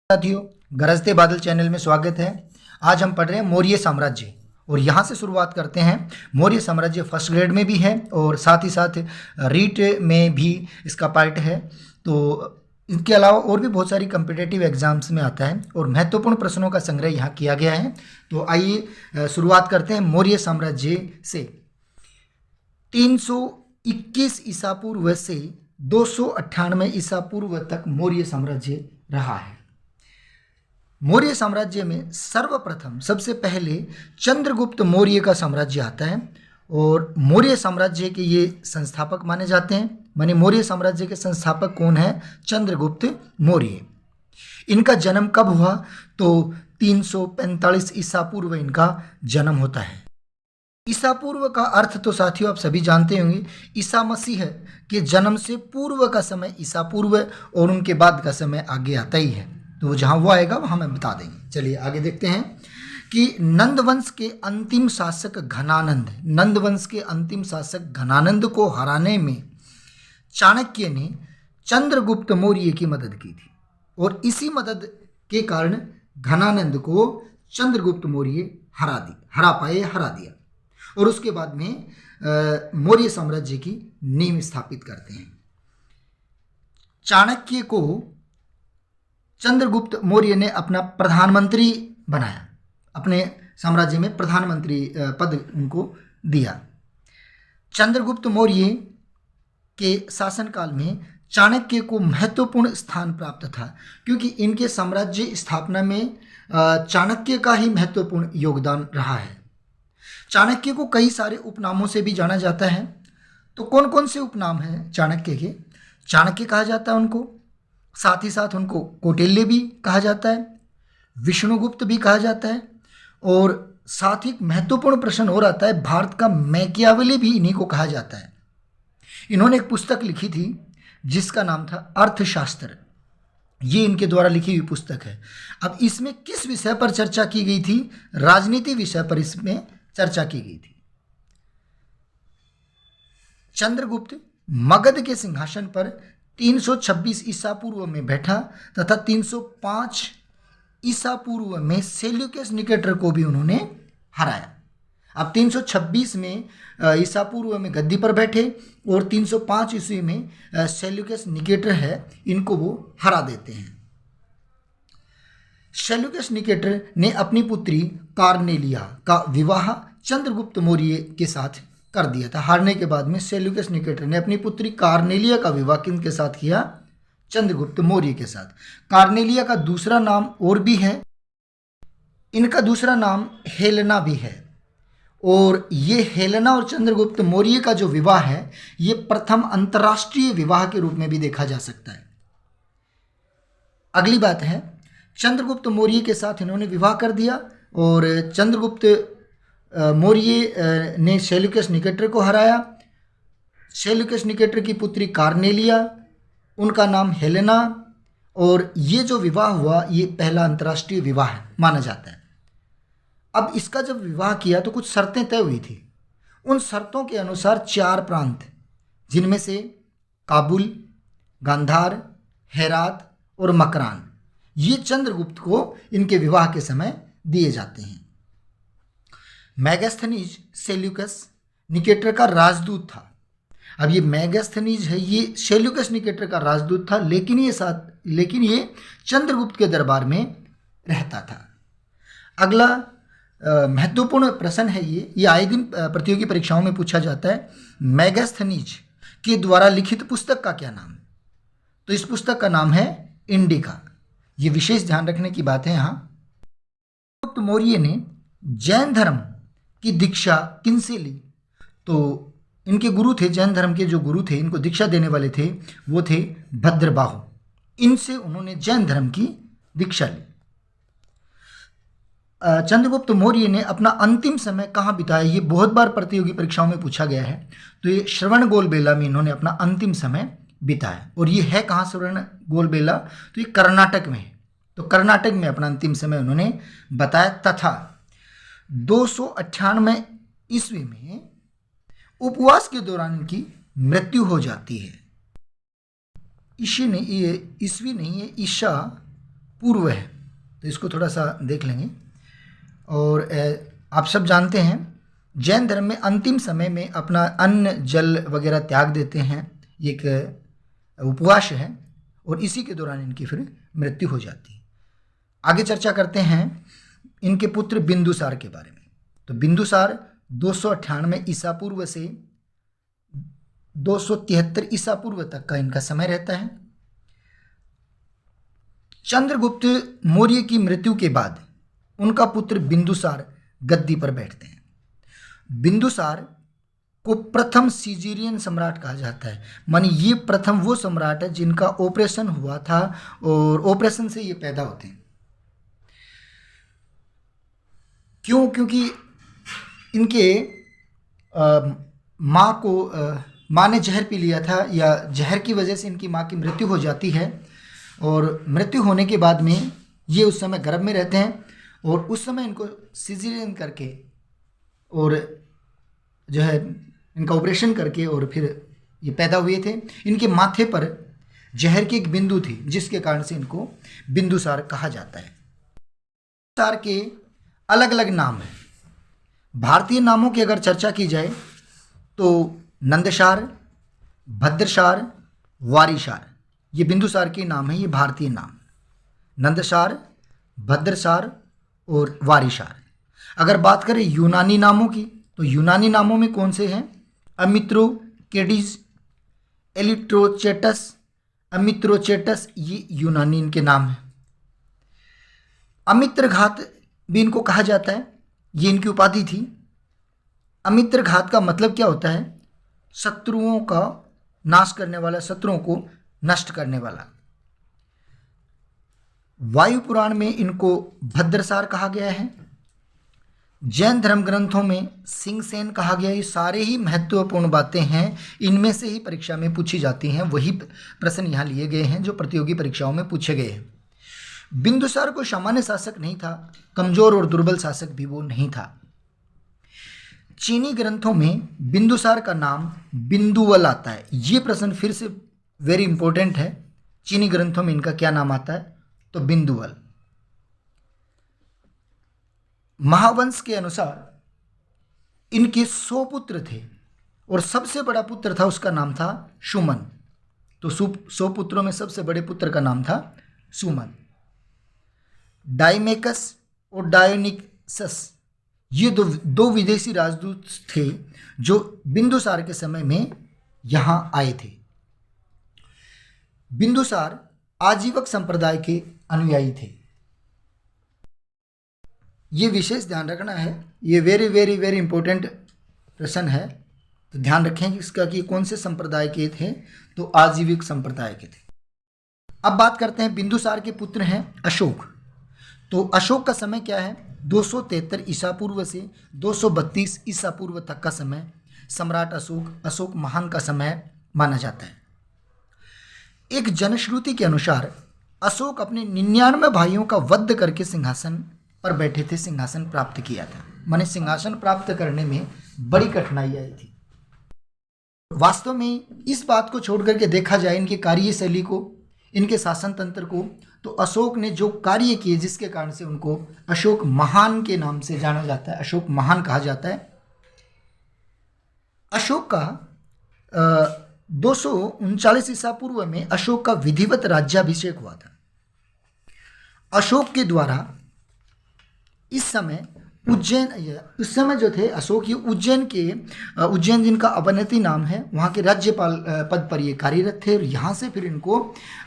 साथियों, गरजते बादल चैनल में स्वागत है। आज हम पढ़ रहे हैं मौर्य साम्राज्य और यहाँ से शुरुआत करते हैं। मौर्य साम्राज्य फर्स्ट ग्रेड में भी है और साथ ही साथ रीट में भी इसका पार्ट है। तो इसके अलावा और भी बहुत सारी कम्पिटेटिव एग्जाम्स में आता है और महत्वपूर्ण प्रश्नों का संग्रह यहाँ किया गया है। तो आइए शुरुआत करते हैं मौर्य साम्राज्य से। 321 ईसा पूर्व से 298 ईसा पूर्व तक मौर्य साम्राज्य रहा है। मौर्य साम्राज्य में सर्वप्रथम सबसे पहले चंद्रगुप्त मौर्य का साम्राज्य आता है और मौर्य साम्राज्य के ये संस्थापक माने जाते हैं। माने मौर्य साम्राज्य के संस्थापक कौन है? चंद्रगुप्त मौर्य। इनका जन्म कब हुआ? तो 345 ईसा पूर्व इनका जन्म होता है। ईसा पूर्व का अर्थ तो साथियों आप सभी जानते होंगे, ईसा मसीह के जन्म से पूर्व का समय ईसा पूर्व और उनके बाद का समय आगे आता ही है। तो जहाँ वो आएगा वहाँ हम बता देंगे। चलिए आगे देखते हैं कि नंदवंश के अंतिम शासक घनानंद को हराने में चाणक्य ने चंद्रगुप्त मौर्य की मदद की थी और इसी मदद के कारण घनानंद को चंद्रगुप्त मौर्य हरा दिया और उसके बाद में मौर्य साम्राज्य की नींव स्थापित करते हैं। चाणक्य को चंद्रगुप्त मौर्य ने अपना प्रधानमंत्री बनाया, अपने साम्राज्य में प्रधानमंत्री पद उनको दिया। चंद्रगुप्त मौर्य के शासनकाल में चाणक्य को महत्वपूर्ण स्थान प्राप्त था क्योंकि इनके साम्राज्य स्थापना में चाणक्य का ही महत्वपूर्ण योगदान रहा है। चाणक्य को कई सारे उपनामों से भी जाना जाता है। तो कौन कौन से उपनाम हैं चाणक्य के? चाणक्य कहा जाता है उनको, साथ ही साथ उनको कौटिल्य भी कहा जाता है, विष्णुगुप्त भी कहा जाता है और साथ ही महत्वपूर्ण प्रश्न और आता है, भारत का मैकियावेली भी इन्हीं को कहा जाता है। इन्होंने एक पुस्तक लिखी थी जिसका नाम था अर्थशास्त्र। ये इनके द्वारा लिखी हुई पुस्तक है। अब इसमें किस विषय पर चर्चा की गई थी? राजनीति विषय पर इसमें चर्चा की गई थी। चंद्रगुप्त मगध के सिंहासन पर 326 ईसा पूर्व में बैठा तथा 305 ईसा पूर्व में सेल्यूकस निकेटर को भी उन्होंने हराया। अब 326 में ईसा पूर्व में गद्दी पर बैठे और 305 ईस्वी में सेल्यूकस निकेटर है, इनको वो हरा देते हैं। सेल्यूकस निकेटर ने अपनी पुत्री कार्नेलिया का विवाह चंद्रगुप्त मौर्य के साथ कर दिया था। हारने के बाद में सेल्यूकस निकेटर ने अपनी पुत्री कार्नेलिया का विवाह किन के साथ किया? चंद्रगुप्त मौर्य के साथ। कार्नेलिया का दूसरा नाम और भी है, इनका दूसरा नाम हेलेना भी है और ये हेलेना और चंद्रगुप्त मौर्य का जो विवाह है ये प्रथम अंतर्राष्ट्रीय विवाह के रूप में भी देखा जा सकता है। अगली बात है, चंद्रगुप्त मौर्य के साथ इन्होंने विवाह कर दिया और चंद्रगुप्त मौर्य ने सेल्यूकस निकेटर को हराया। सेल्यूकस निकेटर की पुत्री कार्नेलिया, उनका नाम हेलेना, और ये जो विवाह हुआ ये पहला अंतर्राष्ट्रीय विवाह माना जाता है। अब इसका जब विवाह किया तो कुछ शर्तें तय हुई थी। उन शर्तों के अनुसार 4 प्रांत, जिनमें से काबुल, गांधार, हेरात और मकरान, ये चंद्रगुप्त को इनके विवाह के समय दिए जाते हैं। मैगस्थनीज सेल्यूकस निकेटर का राजदूत था। अब ये मैगस्थनीज है, ये सेल्यूकस निकेटर का राजदूत था, लेकिन ये चंद्रगुप्त के दरबार में रहता था। अगला महत्वपूर्ण प्रश्न है, ये आए दिन प्रतियोगी परीक्षाओं में पूछा जाता है। मैगस्थनीज के द्वारा लिखित पुस्तक का क्या नाम है? तो इस पुस्तक का नाम है इंडिका। ये विशेष ध्यान रखने की बात है। यहाँ चंद्रगुप्त मौर्य ने जैन धर्म की दीक्षा किनसे ली? तो इनके गुरु थे, जैन धर्म के जो गुरु थे, इनको दीक्षा देने वाले थे, वो थे भद्रबाहु। इनसे उन्होंने जैन धर्म की दीक्षा ली। चंद्रगुप्त मौर्य ने अपना अंतिम समय कहाँ बिताया? ये बहुत बार प्रतियोगी परीक्षाओं में पूछा गया है। तो ये श्रवणबेल बेला में इन्होंने अपना अंतिम समय बिताया। और ये है कहाँ श्रवणबेल बेला? तो ये कर्नाटक में है। तो कर्नाटक में अपना अंतिम समय उन्होंने बताया तथा 298 ईस्वी में उपवास के दौरान इनकी मृत्यु हो जाती है। ईस्वी नहीं है, ईसा पूर्व है, तो इसको थोड़ा सा देख लेंगे। और आप सब जानते हैं जैन धर्म में अंतिम समय में अपना अन्न जल वगैरह त्याग देते हैं, ये एक उपवास है, और इसी के दौरान इनकी फिर मृत्यु हो जाती है। आगे चर्चा करते हैं इनके पुत्र बिंदुसार के बारे में। तो बिंदुसार 298 ईसा पूर्व से 273 ईसा पूर्व तक का इनका समय रहता है। चंद्रगुप्त मौर्य की मृत्यु के बाद उनका पुत्र बिंदुसार गद्दी पर बैठते हैं। बिंदुसार को प्रथम सीजीरियन सम्राट कहा जाता है, मानी ये प्रथम वो सम्राट है जिनका ऑपरेशन हुआ था और ऑपरेशन से ये पैदा होते हैं। क्यों? क्योंकि इनके माँ ने जहर पी लिया था, या जहर की वजह से इनकी माँ की मृत्यु हो जाती है, और मृत्यु होने के बाद में ये उस समय गर्भ में रहते हैं, और उस समय इनको सिजेरियन करके और जो है इनका ऑपरेशन करके और फिर ये पैदा हुए थे। इनके माथे पर जहर की एक बिंदु थी जिसके कारण से इनको बिंदुसार कहा जाता है। बिंदुसार के अलग अलग नाम हैं। भारतीय नामों की अगर चर्चा की जाए तो नंदसार, भद्रसार, वारीसार, ये बिंदुसार के नाम हैं, ये भारतीय नाम, नंदसार, भद्रसार और वारीसार। अगर बात करें यूनानी नामों की, तो यूनानी नामों में कौन से हैं? अमित्रोकेडिस, एलिट्रोचेटस, अमित्रोचेटस, ये यूनानी इनके नाम हैं। अमित्रघात भी इनको कहा जाता है, ये इनकी उपाधि थी। अमित्रघात का मतलब क्या होता है? शत्रुओं का नाश करने वाला, शत्रुओं को नष्ट करने वाला। वायु पुराण में इनको भद्रसार कहा गया है। जैन धर्म ग्रंथों में सिंहसेन कहा गया। ये सारे ही महत्वपूर्ण बातें हैं, इनमें से ही परीक्षा में पूछी जाती हैं। वही प्रश्न यहाँ लिए गए हैं जो प्रतियोगी परीक्षाओं में पूछे गए हैं। बिंदुसार कोई सामान्य शासक नहीं था, कमजोर और दुर्बल शासक भी वो नहीं था। चीनी ग्रंथों में बिंदुसार का नाम बिंदुवल आता है। ये प्रश्न फिर से वेरी इंपॉर्टेंट है। चीनी ग्रंथों में इनका क्या नाम आता है? तो बिंदुवल। महावंश के अनुसार इनके 100 पुत्र थे और सबसे बड़ा पुत्र था, उसका नाम था सुमन। तो 100 पुत्रों में सबसे बड़े पुत्र का नाम था सुमन। डाइमेकस और डायोनिकसस, ये दो विदेशी राजदूत थे जो बिंदुसार के समय में यहां आए थे। बिंदुसार आजीवक संप्रदाय के अनुयायी थे। ये विशेष ध्यान रखना है, ये वेरी वेरी वेरी इंपॉर्टेंट प्रश्न है, तो ध्यान रखें इसका कि कौन से संप्रदाय के थे। तो आजीविक संप्रदाय के थे। अब बात करते हैं बिंदुसार के पुत्र हैं अशोक। तो अशोक का समय क्या है? 273 ईसा पूर्व से 232 ईसा पूर्व तक का समय सम्राट अशोक महान का समय माना जाता है। एक जनश्रुति के अनुसार अशोक अपने 99 भाइयों का वध करके सिंहासन पर बैठे थे, सिंहासन प्राप्त किया था। माने सिंहासन प्राप्त करने में बड़ी कठिनाई आई थी। वास्तव में इस बात को छोड़ करके देखा जाए इनकी कार्यशैली को, इनके शासन तंत्र को, तो अशोक ने जो कार्य किए जिसके कारण से उनको अशोक महान के नाम से जाना जाता है, अशोक महान कहा जाता है। अशोक का 239 ईसा पूर्व में अशोक का विधिवत राज्याभिषेक हुआ था। अशोक के द्वारा इस समय उस समय जो थे अशोक, ये उज्जैन जिनका अवनति नाम है, वहाँ के राज्यपाल पद पर ये कार्यरत थे और यहाँ से फिर इनको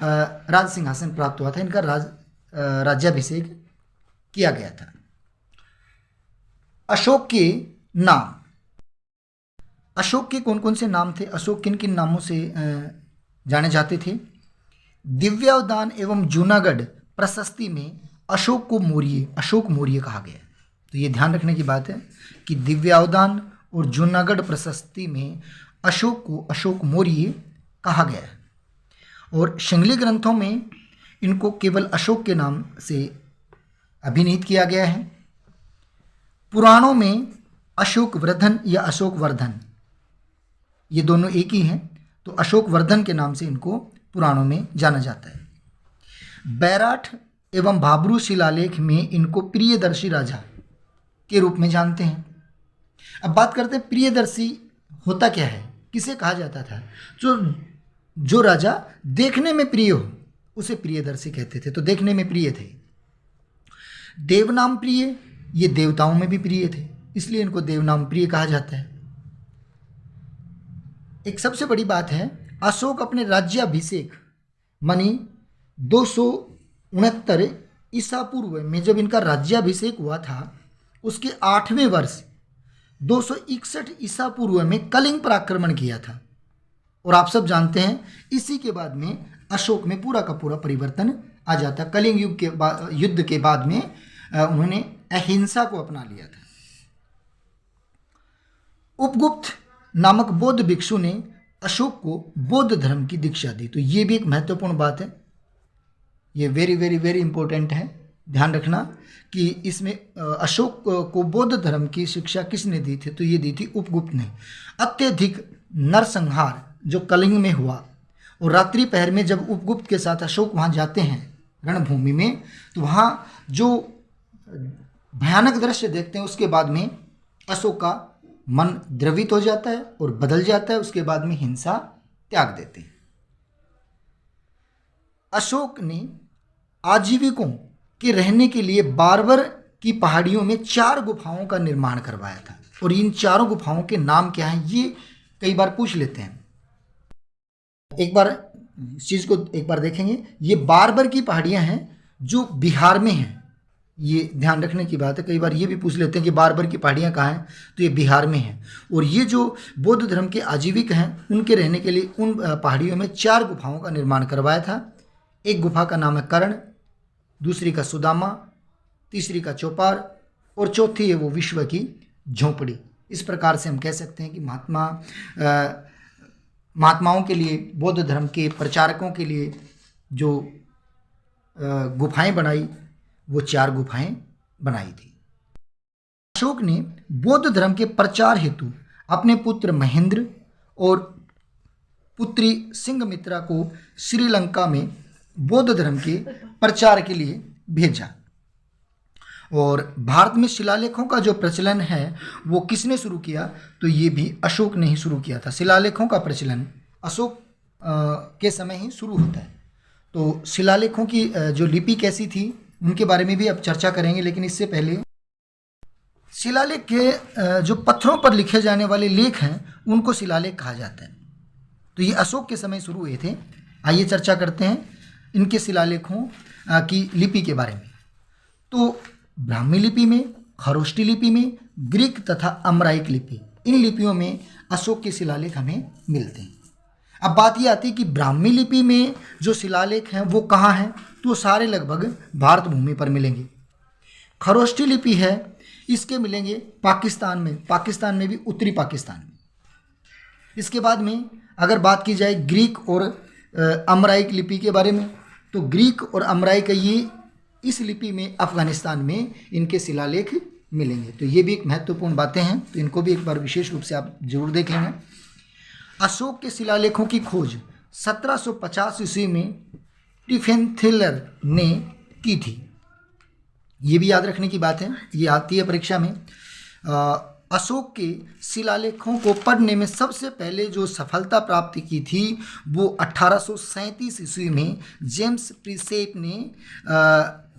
राज सिंहासन प्राप्त हुआ था। इनका राज्याभिषेक किया गया था। अशोक के नाम, अशोक के कौन कौन से नाम थे? अशोक किन किन नामों से जाने जाते थे? दिव्यावदान एवं जूनागढ़ प्रशस्ति में अशोक मौर्य कहा गया। तो ये ध्यान रखने की बात है कि दिव्यावदान और जूनागढ़ प्रशस्ति में अशोक को अशोक मौर्य कहा गया है। और शिंगली ग्रंथों में इनको केवल अशोक के नाम से अभिनीत किया गया है। पुराणों में अशोक वर्धन या अशोक वर्धन, ये दोनों एक ही हैं, तो अशोक वर्धन के नाम से इनको पुराणों में जाना जाता है। बैराठ एवं भाब्रू शिलालेख में इनको प्रियदर्शी राजा के रूप में जानते हैं। अब बात करते हैं प्रियदर्शी होता क्या है, किसे कहा जाता था। जो राजा देखने में प्रिय हो उसे प्रियदर्शी कहते थे, तो देखने में प्रिय थे। देवनाम प्रिय, ये देवताओं में भी प्रिय थे, इसलिए इनको देवनाम प्रिय कहा जाता है। एक सबसे बड़ी बात है, अशोक अपने राज्याभिषेक मानी 269 ईसा पूर्व में जब इनका राज्याभिषेक हुआ था, उसके 8वें वर्ष 261 ईसा पूर्व में कलिंग पर आक्रमण किया था। और आप सब जानते हैं इसी के बाद में अशोक में पूरा का पूरा परिवर्तन आ जाता। कलिंग युद्ध के बाद में उन्होंने अहिंसा को अपना लिया था। उपगुप्त नामक बौद्ध भिक्षु ने अशोक को बौद्ध धर्म की दीक्षा दी। तो ये भी एक महत्वपूर्ण बात है, ये वेरी वेरी वेरी इंपॉर्टेंट है, ध्यान रखना कि इसमें अशोक को बौद्ध धर्म की शिक्षा किसने दी थी, तो ये दी थी उपगुप्त ने। अत्यधिक नरसंहार जो कलिंग में हुआ, और रात्रि पहर में जब उपगुप्त के साथ अशोक वहाँ जाते हैं रणभूमि में, तो वहाँ जो भयानक दृश्य देखते हैं, उसके बाद में अशोक का मन द्रवित हो जाता है और बदल जाता है। उसके बाद में हिंसा त्याग देते हैं। अशोक ने आजीविकों के रहने के लिए बारबर की पहाड़ियों में 4 गुफाओं का निर्माण करवाया था। और इन 4 गुफाओं के नाम क्या हैं, ये कई बार पूछ लेते हैं। एक बार इस चीज़ को एक बार देखेंगे। ये बारबर की पहाड़ियां हैं जो बिहार में हैं, ये ध्यान रखने की बात है। कई बार ये भी पूछ लेते हैं कि बारबर की पहाड़ियां कहाँ हैं, तो ये बिहार में हैं। और ये जो बौद्ध धर्म के आजीविक हैं, उनके रहने के लिए उन पहाड़ियों में 4 गुफाओं का निर्माण करवाया था। एक गुफा का नाम है कर्ण, दूसरी का सुदामा, तीसरी का चौपार, और चौथी है वो विश्व की झोंपड़ी। इस प्रकार से हम कह सकते हैं कि महात्माओं के लिए, बौद्ध धर्म के प्रचारकों के लिए जो गुफाएं बनाई, वो 4 गुफाएं बनाई थी। अशोक ने बौद्ध धर्म के प्रचार हेतु अपने पुत्र महेंद्र और पुत्री सिंघमित्रा को श्रीलंका में बौद्ध धर्म के प्रचार के लिए भेजा। और भारत में शिलालेखों का जो प्रचलन है वो किसने शुरू किया, तो ये भी अशोक ने ही शुरू किया था। शिलालेखों का प्रचलन अशोक के समय ही शुरू होता है। तो शिलालेखों की जो लिपि कैसी थी उनके बारे में भी अब चर्चा करेंगे, लेकिन इससे पहले शिलालेख के जो पत्थरों पर लिखे जाने वाले लेख हैं उनको शिलालेख कहा जाता है। तो ये अशोक के समय शुरू हुए थे। आइए चर्चा करते हैं इनके शिलालेखों की लिपि के बारे में। तो ब्राह्मी लिपि में, खरोष्टी लिपि में, ग्रीक तथा अमराइक लिपि, इन लिपियों में अशोक के शिलालेख हमें मिलते हैं। अब बात ये आती है कि ब्राह्मी लिपि में जो शिलालेख हैं वो कहाँ हैं, तो सारे लगभग भारत भूमि पर मिलेंगे। खरोष्टी लिपि है, इसके मिलेंगे पाकिस्तान में भी उत्तरी पाकिस्तान में। इसके बाद में अगर बात की जाए ग्रीक और अमराइक लिपि के बारे में, तो ग्रीक और अमराइक ये इस लिपि में अफगानिस्तान में इनके शिलालेख मिलेंगे। तो ये भी एक महत्वपूर्ण बातें हैं, तो इनको भी एक बार विशेष रूप से आप जरूर देख लेंगे। अशोक के शिलालेखों की खोज 1750 ईस्वी में टिफेंथिलर ने की थी। ये भी याद रखने की बात है, ये आती है परीक्षा में। अशोक के शिलालेखों को पढ़ने में सबसे पहले जो सफलता प्राप्त की थी वो 1837 ईस्वी में जेम्स प्रिसेप ने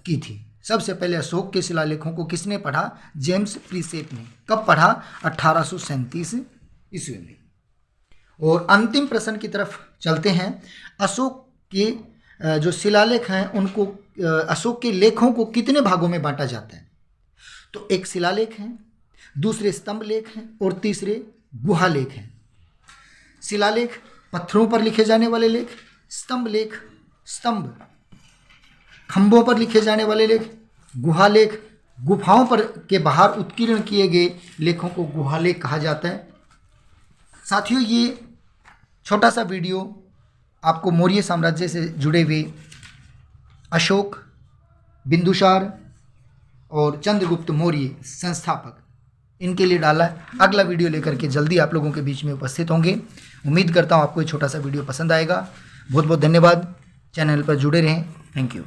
की थी। सबसे पहले अशोक के शिलालेखों को किसने पढ़ा, जेम्स प्रिसेप ने। कब पढ़ा, 1837 ईस्वी में। और अंतिम प्रश्न की तरफ चलते हैं। अशोक के जो शिलालेख हैं उनको, अशोक के लेखों को कितने भागों में बांटा जाता है, तो एक शिलालेख हैं, दूसरे स्तंभ लेख हैं और तीसरे गुहा लेख हैं। शिलालेख पत्थरों पर लिखे जाने वाले लेख, स्तंभ लेख स्तंभ खंभों पर लिखे जाने वाले लेख, गुहा लेख गुफाओं पर के बाहर उत्कीर्ण किए गए लेखों को गुहा लेख कहा जाता है। साथियों, ये छोटा सा वीडियो आपको मौर्य साम्राज्य से जुड़े हुए अशोक, बिंदुसार और चंद्रगुप्त मौर्य संस्थापक, इनके लिए डाला है। अगला वीडियो लेकर के जल्दी आप लोगों के बीच में उपस्थित होंगे। उम्मीद करता हूँ आपको ये छोटा सा वीडियो पसंद आएगा। बहुत बहुत धन्यवाद। चैनल पर जुड़े रहें। Thank you.